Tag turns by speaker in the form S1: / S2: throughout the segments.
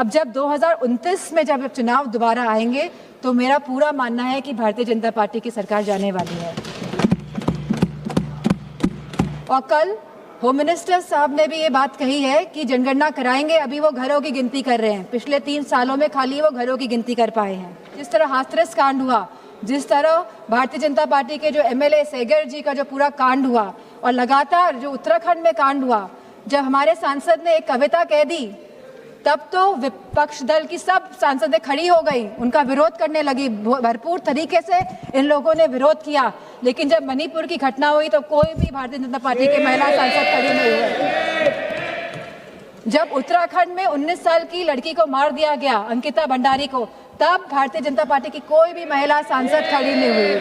S1: अब जब 2029 में जब चुनाव दोबारा आएंगे तो मेरा पूरा मानना है कि भारतीय जनता पार्टी की सरकार जाने वाली है। और कल होम मिनिस्टर साहब ने भी ये बात कही है कि जनगणना कराएंगे। अभी वो घरों की गिनती कर रहे हैं, पिछले 3 सालों में खाली वो घरों की गिनती कर पाए हैं। जिस तरह हाथरस कांड हुआ, जिस तरह भारतीय जनता पार्टी के जो एमएलए सेगर जी का जो पूरा कांड हुआ, और लगातार जो उत्तराखंड में कांड हुआ, जब हमारे सांसद ने एक कविता कह दी तब तो विपक्ष दल की सब सांसदें खड़ी हो गई, उनका विरोध करने लगी। भरपूर तरीके से इन लोगों ने विरोध किया, लेकिन जब मणिपुर की घटना हुई तो कोई भी भारतीय जनता पार्टी के महिला सांसद खड़ी नहीं हुए। जब उत्तराखंड में 19 साल की लड़की को मार दिया गया, अंकिता भंडारी को, तब भारतीय जनता पार्टी की कोई भी महिला सांसद खड़ी नहीं हुई।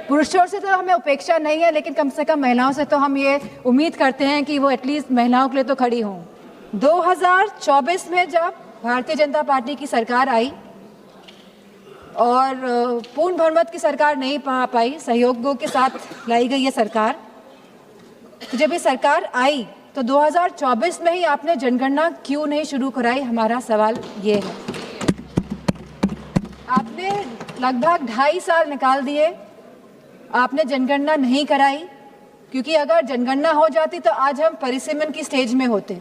S1: पुरुषों से तो हमें उपेक्षा नहीं है, लेकिन कम से कम महिलाओं से तो हम ये उम्मीद करते हैं कि वो एटलीस्ट महिलाओं के लिए तो खड़ी हों। 2024 में जब भारतीय जनता पार्टी की सरकार आई और पूर्ण बहुमत की सरकार नहीं पा पाई, सहयोगों के साथ लाई गई ये सरकार, तो जब ये सरकार आई तो 2024 में ही आपने जनगणना क्यों नहीं शुरू कराई? हमारा सवाल ये है। आपने लगभग 2.5 साल निकाल दिए, आपने जनगणना नहीं कराई, क्योंकि अगर जनगणना हो जाती तो आज हम परिसीमन की स्टेज में होते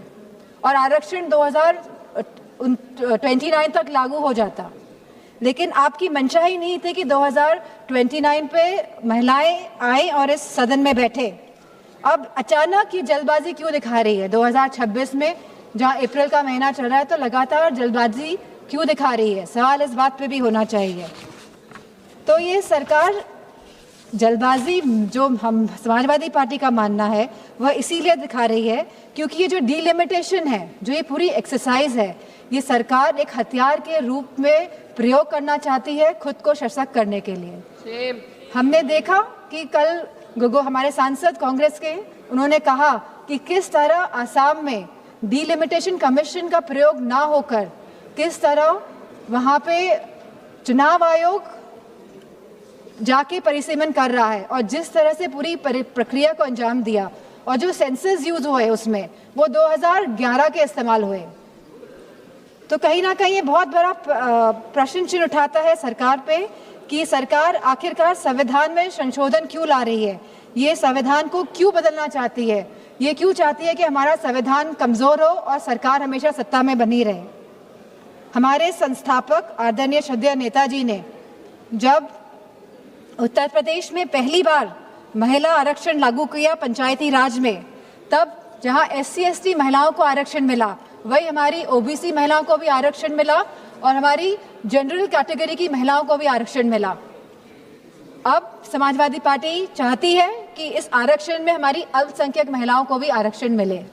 S1: और आरक्षण 2029 तक लागू हो जाता। लेकिन आपकी मंशा ही नहीं थी कि 2029 पे महिलाएं आए और इस सदन में बैठे। अब अचानक ये जल्दबाजी क्यों दिखा रही है? 2026 में जहां अप्रैल का महीना चल रहा है तो लगातार जल्दबाजी क्यों दिखा रही है? सवाल इस बात पे भी होना चाहिए। तो ये सरकार जल्दबाजी, जो हम समाजवादी पार्टी का मानना है, वह इसीलिए दिखा रही है क्योंकि ये जो डिलिमिटेशन है, जो ये पूरी एक्सरसाइज है, ये सरकार एक हथियार के रूप में प्रयोग करना चाहती है खुद को सशक्त करने के लिए। हमने देखा कि कल हमारे सांसद कांग्रेस के, उन्होंने कहा कि किस तरह आसाम में डिलिमिटेशन कमीशन का प्रयोग ना होकर किस तरह वहाँ पे चुनाव आयोग जाके परिसीमन कर रहा है और जिस तरह से पूरी प्रक्रिया को अंजाम दिया, और जो सेंसस यूज हुए उसमें वो 2011 के इस्तेमाल हुए। तो कहीं ना कहीं ये बहुत बड़ा प्रश्न चिन्ह उठाता है सरकार पे कि सरकार आखिरकार संविधान में संशोधन क्यों ला रही है, ये संविधान को क्यों बदलना चाहती है, ये क्यों चाहती है कि हमारा संविधान कमजोर हो और सरकार हमेशा सत्ता में बनी रहे। हमारे संस्थापक आदरणीय श्रद्धेय नेताजी ने जब उत्तर प्रदेश में पहली बार महिला आरक्षण लागू किया पंचायती राज में, तब जहां SC/ST महिलाओं को आरक्षण मिला, वही हमारी OBC महिलाओं को भी आरक्षण मिला और हमारी जनरल कैटेगरी की महिलाओं को भी आरक्षण मिला। अब समाजवादी पार्टी चाहती है कि इस आरक्षण में हमारी अल्पसंख्यक महिलाओं को भी आरक्षण मिले।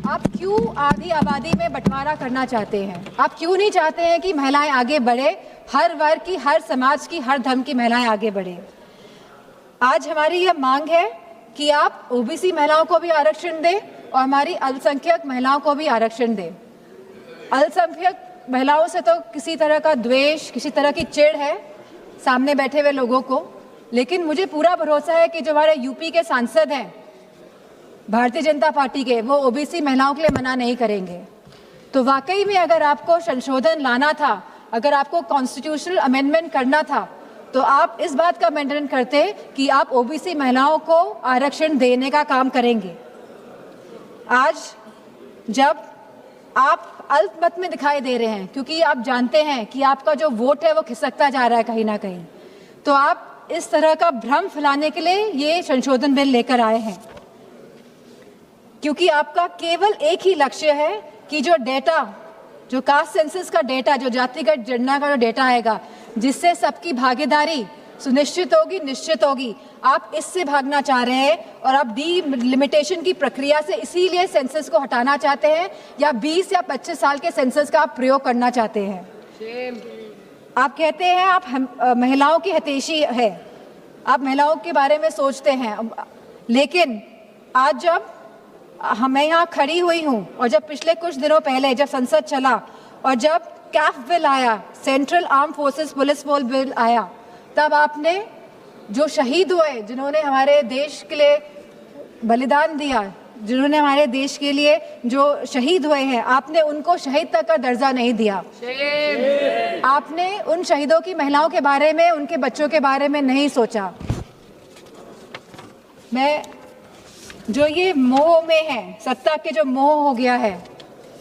S1: आप क्यों आधी आबादी में बंटवारा करना चाहते हैं? आप क्यों नहीं चाहते हैं कि महिलाएं आगे बढ़े, हर वर्ग की, हर समाज की, हर धर्म की महिलाएं आगे बढ़े? आज हमारी यह मांग है कि आप OBC महिलाओं को भी आरक्षण दें और हमारी अल्पसंख्यक महिलाओं को भी आरक्षण दें। अल्पसंख्यक महिलाओं से तो किसी तरह का द्वेष, किसी तरह की चिढ़ है सामने बैठे हुए लोगों को, लेकिन मुझे पूरा भरोसा है कि जो हमारे यूपी के सांसद हैं भारतीय जनता पार्टी के, वो OBC महिलाओं के लिए मना नहीं करेंगे। तो वाकई में अगर आपको संशोधन लाना था, अगर आपको कॉन्स्टिट्यूशनल अमेंडमेंट करना था, तो आप इस बात का अमेंडमेंट करते कि आप OBC महिलाओं को आरक्षण देने का काम करेंगे। आज जब आप अल्पमत में दिखाई दे रहे हैं, क्योंकि आप जानते हैं कि आपका जो वोट है वो खिसकता जा रहा है कहीं ना कहीं, तो आप इस तरह का भ्रम फैलाने के लिए ये संशोधन बिल लेकर आए हैं, क्योंकि आपका केवल एक ही लक्ष्य है कि जो डेटा, जो कास्ट सेंसस का डेटा, जो जातिगत जनगणना का जो डेटा आएगा, जिससे सबकी भागीदारी सुनिश्चित होगी, निश्चित होगी, आप इससे भागना चाह रहे हैं और आप डिलिमिटेशन की प्रक्रिया से इसीलिए सेंसस को हटाना चाहते हैं, या 20 या 25 साल के सेंसस का आप प्रयोग करना चाहते हैं। आप कहते हैं आप महिलाओं की हितैषी है, आप महिलाओं के बारे में सोचते हैं, लेकिन आज जब मैं यहाँ खड़ी हुई हूँ और जब पिछले कुछ दिनों पहले जब संसद चला और जब कैफ बिल आया, central arm forces police force bill आया, तब आपने जो शहीद हुए, जिन्होंने हमारे देश के लिए बलिदान दिया, जिन्होंने हमारे देश के लिए जो शहीद हुए हैं, आपने उनको शहीद तक का दर्जा नहीं दिया। आपने उन शहीदों की महिलाओं के बारे में, उनके बच्चों के बारे में नहीं सोचा। मैं जो ये मोह में है, सत्ता के जो मोह हो गया है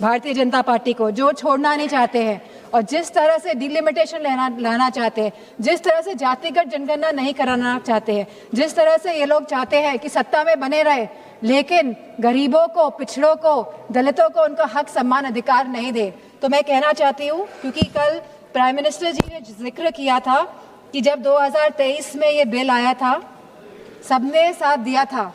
S1: भारतीय जनता पार्टी को, जो छोड़ना नहीं चाहते हैं और जिस तरह से डिलिमिटेशन लाना चाहते हैं, जिस तरह से जातिगत जनगणना नहीं कराना चाहते हैं, जिस तरह से ये लोग चाहते हैं कि सत्ता में बने रहे लेकिन गरीबों को, पिछड़ों को, दलितों को उनका हक, सम्मान, अधिकार नहीं दे, तो मैं कहना चाहती हूँ, क्योंकि कल प्राइम मिनिस्टर जी ने जिक्र किया था कि जब 2023 में ये बिल आया था सबने साथ दिया था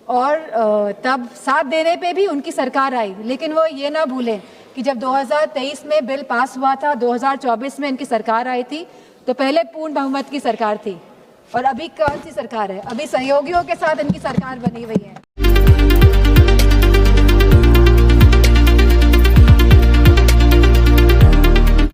S1: और तब साथ देने पे भी उनकी सरकार आई, लेकिन वो ये ना भूलें कि जब 2023 में बिल पास हुआ था, 2024 में इनकी सरकार आई थी, तो पहले पूर्ण बहुमत की सरकार थी और अभी कौन सी सरकार है? अभी सहयोगियों के साथ इनकी सरकार बनी हुई है।